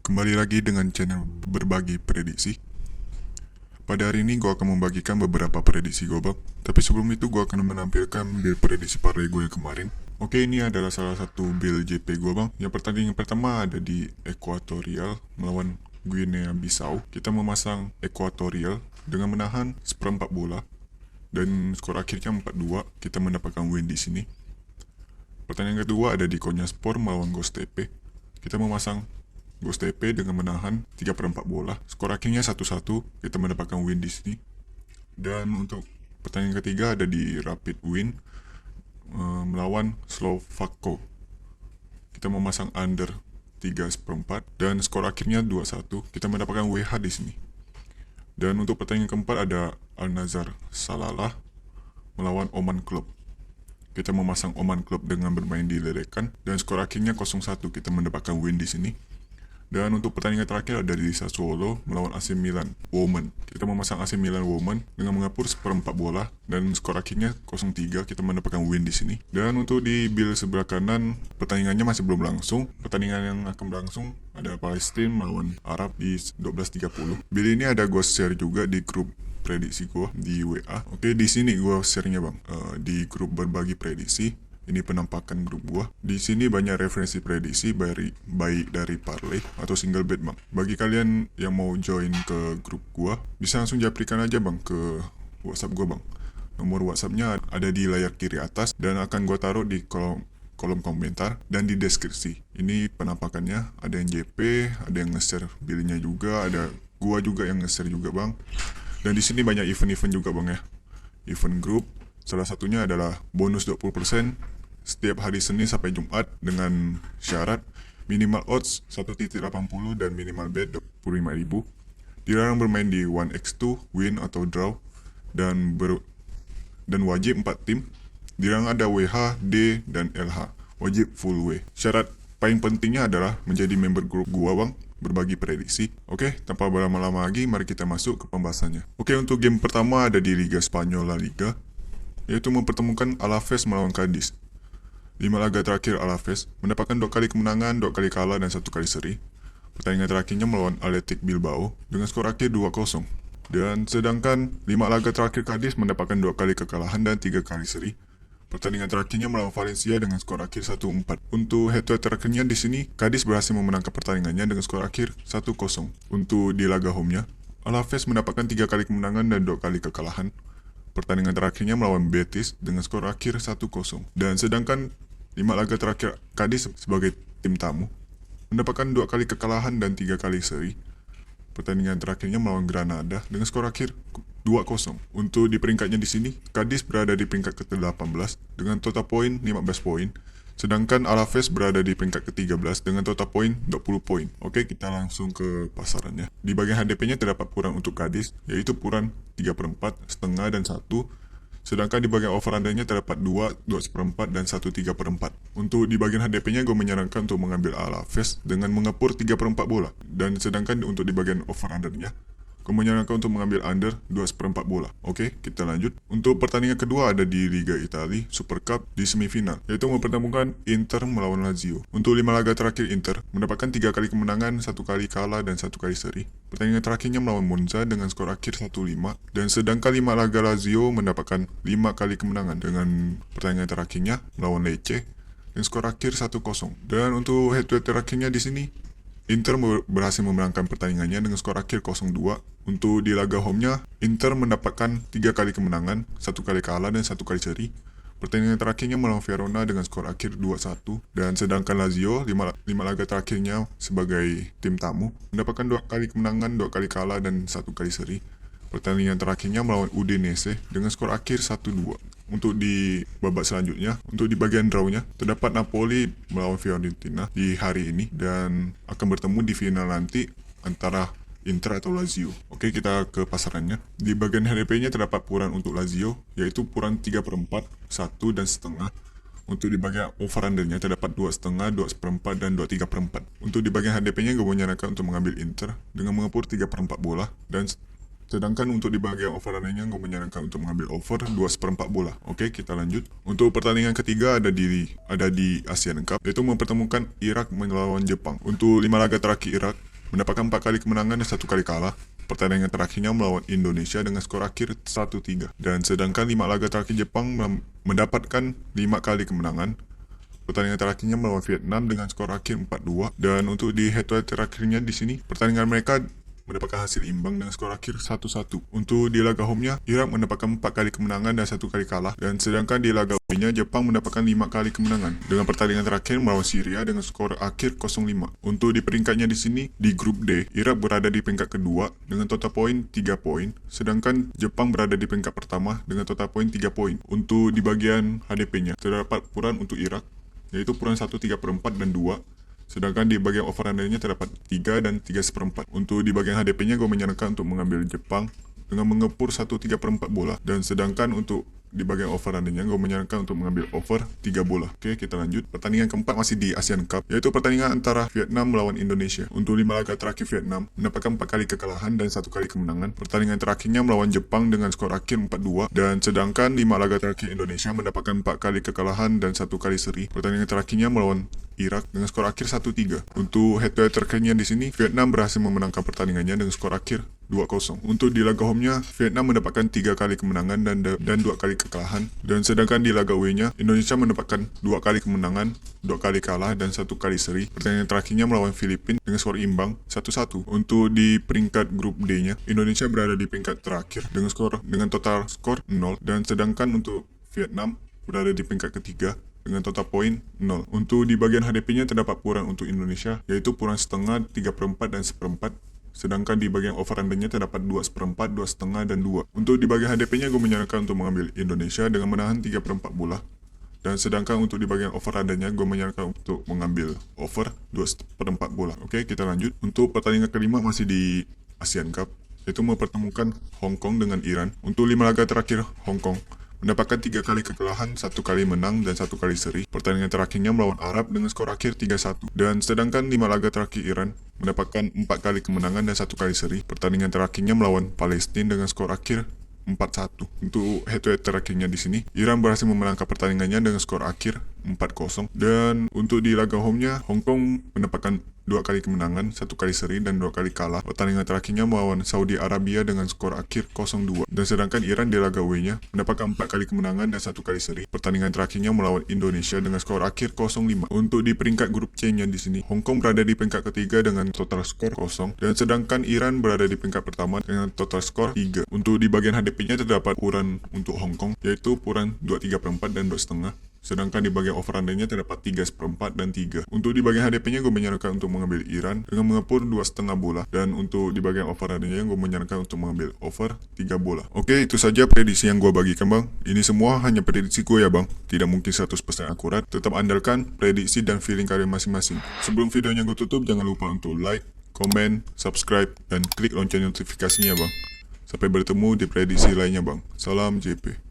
Kembali lagi dengan channel berbagi prediksi. Pada hari ini gue akan membagikan beberapa prediksi gue bang. Tapi sebelum itu gue akan menampilkan build prediksi parlay gue yang kemarin. Oke, ini adalah salah satu build JP gue bang. Yang pertandingan pertama ada di Equatorial melawan Guinea Bissau. Kita memasang Equatorial dengan menahan seperempat bola dan skor akhirnya 4-2. Kita mendapatkan win di sini. Pertandingan kedua ada di Konyaspor melawan Ghost TP. Kita memasang Ghost TP dengan menahan 3/4 bola. Skor akhirnya 1-1. Kita mendapatkan win di sini. Dan untuk pertandingan ketiga ada di Rapid Win melawan Slovako. Kita memasang under 3/4 dan skor akhirnya 2-1. Kita mendapatkan WH di sini. Dan untuk pertandingan keempat ada Al Nazar Salalah melawan Oman Club. Kita memasang Oman Club dengan bermain di Lerekan dan skor akhirnya 0-1. Kita mendapatkan win di sini. Dan untuk pertandingan terakhir ada di Sassuolo melawan AC Milan Women. Kita memasang AC Milan Women dengan mengepur seperempat bola dan skor akhirnya 0-3. Kita mendapatkan win di sini. Dan untuk di build sebelah kanan pertandingannya masih belum langsung. Pertandingan yang akan berlangsung ada Palestina melawan Arab di 12.30. Build ini ada gue share juga di grup prediksi gue di WA. Oke, di sini gue share-nya bang di grup berbagi prediksi. Ini penampakan grup gua. Di sini banyak referensi prediksi baik dari parlay atau single bet bang. Bagi kalian yang mau join ke grup gua, bisa langsung japrikan aja bang ke WhatsApp gua bang. Nomor WhatsAppnya ada di layar kiri atas dan akan gua taruh di kolom komentar dan di deskripsi. Ini penampakannya, ada yang JP, ada yang nge-share billnya juga, ada gua juga yang nge-share juga bang. Dan di sini banyak event-event juga bang ya. Event grup, salah satunya adalah bonus 20% setiap hari Senin sampai Jumat dengan syarat minimal odds 1.80 dan minimal bet 25.000. Dilarang bermain di 1x2, win atau draw dan wajib 4 tim. Dilarang ada WH, D dan LH. Wajib full W. Syarat paling pentingnya adalah menjadi member grup gua bang, berbagi prediksi. Oke, tanpa berlama-lama lagi mari kita masuk ke pembahasannya. Oke, untuk game pertama ada di Liga Spanyol La Liga, yaitu mempertemukan Alaves melawan Cadiz. 5 laga terakhir Alaves mendapatkan 2 kali kemenangan, 2 kali kalah, dan 1 kali seri. Pertandingan terakhirnya melawan Athletic Bilbao dengan skor akhir 2-0. Dan sedangkan 5 laga terakhir Cadiz mendapatkan 2 kali kekalahan dan 3 kali seri. Pertandingan terakhirnya melawan Valencia dengan skor akhir 1-4. Untuk head-to-head terakhirnya di sini, Cadiz berhasil memenangkan pertandingannya dengan skor akhir 1-0. Untuk di laga home-nya, Alaves mendapatkan 3 kali kemenangan dan 2 kali kekalahan. Pertandingan terakhirnya melawan Betis dengan skor akhir 1-0. Dan sedangkan 5 laga terakhir Cadiz sebagai tim tamu mendapatkan 2 kali kekalahan dan 3 kali seri. Pertandingan terakhirnya melawan Granada dengan skor akhir 2-0. Untuk di peringkatnya di sini, Cadiz berada di peringkat ke-18 dengan total poin 15 poin. Sedangkan Alaves berada di peringkat ke-13 dengan total poin 20 poin. Oke, kita langsung ke pasarannya. Di bagian HDP-nya terdapat puran untuk Cadiz, yaitu puran 3/4, setengah, dan 1. Sedangkan di bagian over under-nya terdapat 2, 2/4, dan 1 3/4. Untuk di bagian HDP-nya gue menyarankan untuk mengambil Alaves dengan mengepur 3/4 bola. Dan sedangkan untuk di bagian over under-nya, gue menyarankan untuk mengambil under 2/4 bola. Oke, kita lanjut. Untuk pertandingan kedua ada di Liga Italia Super Cup di semifinal, yaitu mempertemukan Inter melawan Lazio. Untuk 5 laga terakhir Inter mendapatkan 3 kali kemenangan, 1 kali kalah, dan 1 kali seri. Pertandingan terakhirnya melawan Monza dengan skor akhir 1-5. Dan sedangkan 5 laga Lazio mendapatkan 5 kali kemenangan dengan pertandingan terakhirnya melawan Lecce dengan skor akhir 1-0. Dan untuk head-to-head terakhirnya di sini, Inter berhasil memenangkan pertandingannya dengan skor akhir 0-2. Untuk di laga home-nya, Inter mendapatkan 3 kali kemenangan, 1 kali kalah, dan 1 kali seri. Pertandingan terakhirnya melawan Verona dengan skor akhir 2-1. Dan sedangkan Lazio, 5 laga terakhirnya sebagai tim tamu, mendapatkan 2 kali kemenangan, 2 kali kalah, dan 1 kali seri. Pertandingan terakhirnya melawan Udinese dengan skor akhir 1-2. Untuk di babak selanjutnya, untuk di bagian draw-nya, terdapat Napoli melawan Fiorentina di hari ini dan akan bertemu di final nanti antara Inter atau Lazio. Oke, kita ke pasarannya. Di bagian HDP-nya terdapat puran untuk Lazio, yaitu puran 3/4, 1 dan setengah. Untuk di bagian over under-nya terdapat 2,5, 2,4, dan 2,3/4. Untuk di bagian HDP-nya gue menyarankan untuk mengambil Inter dengan mengepur 3/4 bola dan sedangkan untuk di bagian over under-nya gue menyarankan untuk mengambil over 2/4 bola. Oke, kita lanjut. Untuk pertandingan ketiga ada di Asian Cup, yaitu mempertemukan Irak melawan Jepang. Untuk 5 laga terakhir Irak mendapatkan 4 kali kemenangan dan 1 kali kalah. Pertandingan terakhirnya melawan Indonesia dengan skor akhir 1-3. Dan sedangkan 5 laga terakhir Jepang mendapatkan 5 kali kemenangan. Pertandingan terakhirnya melawan Vietnam dengan skor akhir 4-2. Dan untuk di head-to-head terakhirnya di sini, pertandingan mereka mendapatkan hasil imbang dengan skor akhir 1-1. Untuk di laga home-nya, Irak mendapatkan 4 kali kemenangan dan 1 kali kalah. Dan sedangkan di laga away-nya, Jepang mendapatkan 5 kali kemenangan. Dengan pertandingan terakhir melawan Syria dengan skor akhir 0-5. Untuk di peringkatnya di sini, di grup D, Irak berada di peringkat kedua dengan total poin 3 poin. Sedangkan Jepang berada di peringkat pertama dengan total poin 3 poin. Untuk di bagian HDP-nya, terdapat puran untuk Irak, yaitu puran 1 3/4 dan 2. Sedangkan di bagian over-undernya terdapat 3 dan 3/4. Untuk di bagian HDP-nya gue menyarankan untuk mengambil Jepang dengan mengepur 1 3/4 bola. Dan sedangkan untuk di bagian over-undernya gue menyarankan untuk mengambil over 3 bola. Oke, kita lanjut. Pertandingan keempat masih di Asian Cup, yaitu pertandingan antara Vietnam melawan Indonesia. Untuk 5 laga terakhir Vietnam mendapatkan 4 kali kekalahan dan 1 kali kemenangan. Pertandingan terakhirnya melawan Jepang dengan skor akhir 4-2. Dan sedangkan 5 laga terakhir Indonesia mendapatkan 4 kali kekalahan dan 1 kali seri. Pertandingan terakhirnya melawan Irak dengan skor akhir 1-3. Untuk head-to-head terakhirnya di sini, Vietnam berhasil memenangkan pertandingannya dengan skor akhir 2-0. Untuk di laga home-nya, Vietnam mendapatkan 3 kali kemenangan dan 2 kali kekalahan. Dan sedangkan di laga away-nya, Indonesia mendapatkan 2 kali kemenangan, 2 kali kalah, dan 1 kali seri. Pertandingan terakhirnya melawan Filipina dengan skor imbang 1-1. Untuk di peringkat grup D-nya, Indonesia berada di peringkat terakhir dengan total skor 0. Dan sedangkan untuk Vietnam berada di peringkat ketiga dengan total poin 0. Untuk di bagian HDP-nya terdapat puran untuk Indonesia, yaitu puran setengah, 3/4 dan 1/4. Sedangkan di bagian over-undernya terdapat 2/4, 2,5 dan 2. Untuk di bagian HDP-nya gue menyarankan untuk mengambil Indonesia dengan menahan 3/4 bola. Dan sedangkan untuk di bagian over-undernya gue menyarankan untuk mengambil over 2/4 bola. Oke, kita lanjut. Untuk pertandingan kelima masih di Asian Cup, yaitu mempertemukan Hong Kong dengan Iran. Untuk 5 laga terakhir Hong Kong mendapatkan 3 kali kekalahan, 1 kali menang, dan 1 kali seri. Pertandingan terakhirnya melawan Arab dengan skor akhir 3-1. Dan sedangkan 5 laga terakhir Iran mendapatkan 4 kali kemenangan dan 1 kali seri. Pertandingan terakhirnya melawan Palestina dengan skor akhir 4-1. Untuk head-to-head terakhirnya di sini, Iran berhasil memenangkan pertandingannya dengan skor akhir 4-0. Dan untuk di laga home-nya, Hong Kong mendapatkan 2 kali kemenangan, 1 kali seri, dan 2 kali kalah. Pertandingan terakhirnya melawan Saudi Arabia dengan skor akhir 0-2. Dan sedangkan Iran di laga away-nya mendapatkan 4 kali kemenangan dan 1 kali seri. Pertandingan terakhirnya melawan Indonesia dengan skor akhir 0-5. Untuk di peringkat grup C-nya di sini, Hong Kong berada di peringkat ketiga dengan total skor 0. Dan sedangkan Iran berada di peringkat pertama dengan total skor 3. Untuk di bagian HDP-nya terdapat puran untuk Hong Kong, yaitu puran 2 3/4 dan 2,5. Sedangkan di bagian over-undernya terdapat 3/4 dan 3. Untuk di bagian HDP-nya gue menyarankan untuk mengambil Iran dengan mengepur 2,5 bola. Dan untuk di bagian over-undernya gue menyarankan untuk mengambil over 3 bola. Oke, itu saja prediksi yang gue bagikan bang. Ini semua hanya prediksi gue ya bang. Tidak mungkin 100% akurat. Tetap andalkan prediksi dan feeling kalian masing-masing. Sebelum videonya gue tutup, jangan lupa untuk like, komen, subscribe, dan klik lonceng notifikasinya bang. Sampai bertemu di prediksi lainnya bang. Salam JP.